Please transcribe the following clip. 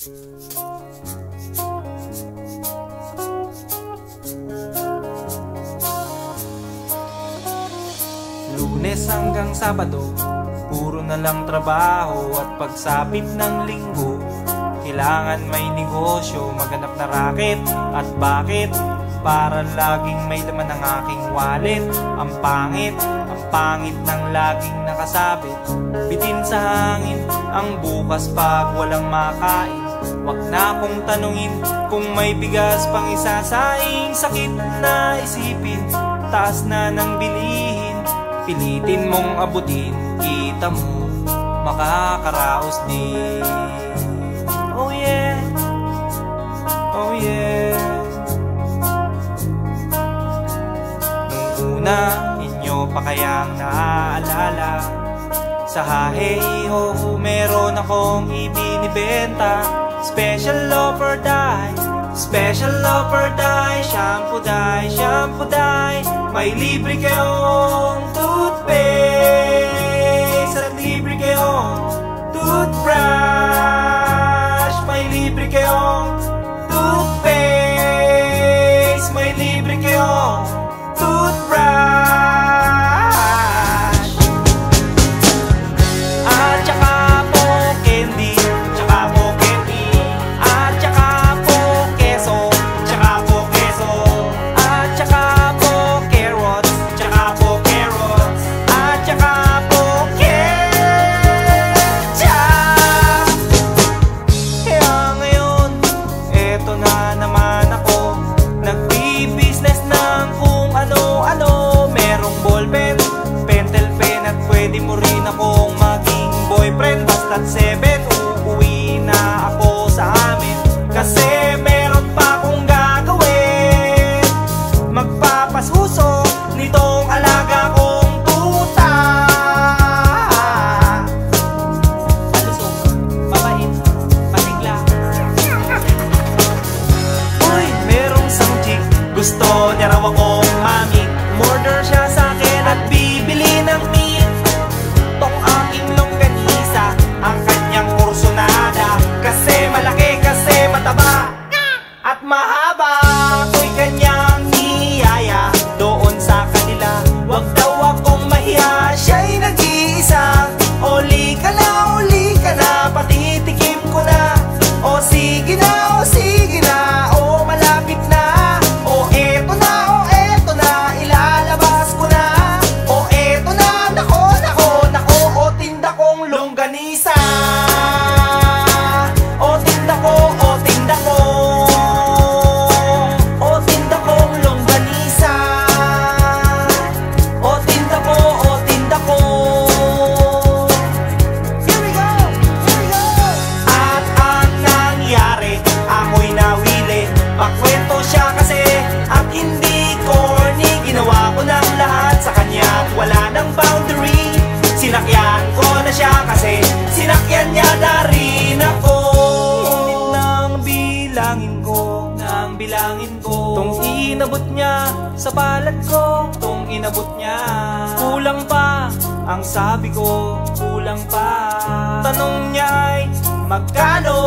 Lunes hanggang Sabado, puro na lang trabaho. At pagsapit ng Linggo, kailangan may negosyo, maghanap na raket. At bakit? Para laging may laman ng aking wallet. Ang pangit ng laging nakasabit. Bitin sa hangin ang bukas pag walang makain. Wag na akong tanungin kung may bigas pang isasaing. Sakit na isipin, taas na ng bilihin. Pilitin mong abutin, kita mo makakaraos din. Oh yeah, oh yeah. Nung una, inyo pa kayang naaalala, sa Haheho meron akong ibinibenta. Special offer dye, special offer dye. Shampoo dye, shampoo dye. May libre kayong toothpaste at libre kayong toothbrush. May libre kayong toothpaste, may libre kayong toothbrush. At saka po candy, tsaka po candy. At saka po keso, tsaka po keso. At saka po carrots, tsaka po carrots. At saka po ketchup. Kaya ngayon, eto na naman ako, nagbi-business ng kung ano-ano. Merong ballpen, pentel pen, at pwede mo rin akong maging boyfriend. Basta't 7, uuwi na ako sa amin. Kasi meron pa akong gagawin, magpapasuso nitong alaga kong tuta. Palusok, mabait, patigla. Uy, merong isang chick, gusto niya raw akong mami. Murder siya sa akin at bibili ng meat. Tong aking longganisa, ang kanyang kursonada. Kasi malaki, kasi mataba at mahaba. Ako'y kanyang niyaya doon sa kanila. Wag daw akong mahiya, siya'y nag-iisa. Uli ka na, patitikim ko na. O sige na, o sige na, o malapit na. O eto na, ilalabas ko na. O eto na, nako, o tinda kong longganisa. O tinda ko, o tinda ko. O tinda kong longganisa. O tinda ko, o tinda ko. Here we go, here we go. At ang nangyari, ako'y nawili. Pakwento siya kasi at hindi corny. Ginawa ko ng lahat sa kanya at wala ng boundary. Sinakyan ko na siya kasi sinakyan niya na rin ako. Nang bilangin ko tong inabot niya sa palad ko, tong inabot niya. Kulang pa, ang sabi ko, kulang pa. Tanong niya ay magkano?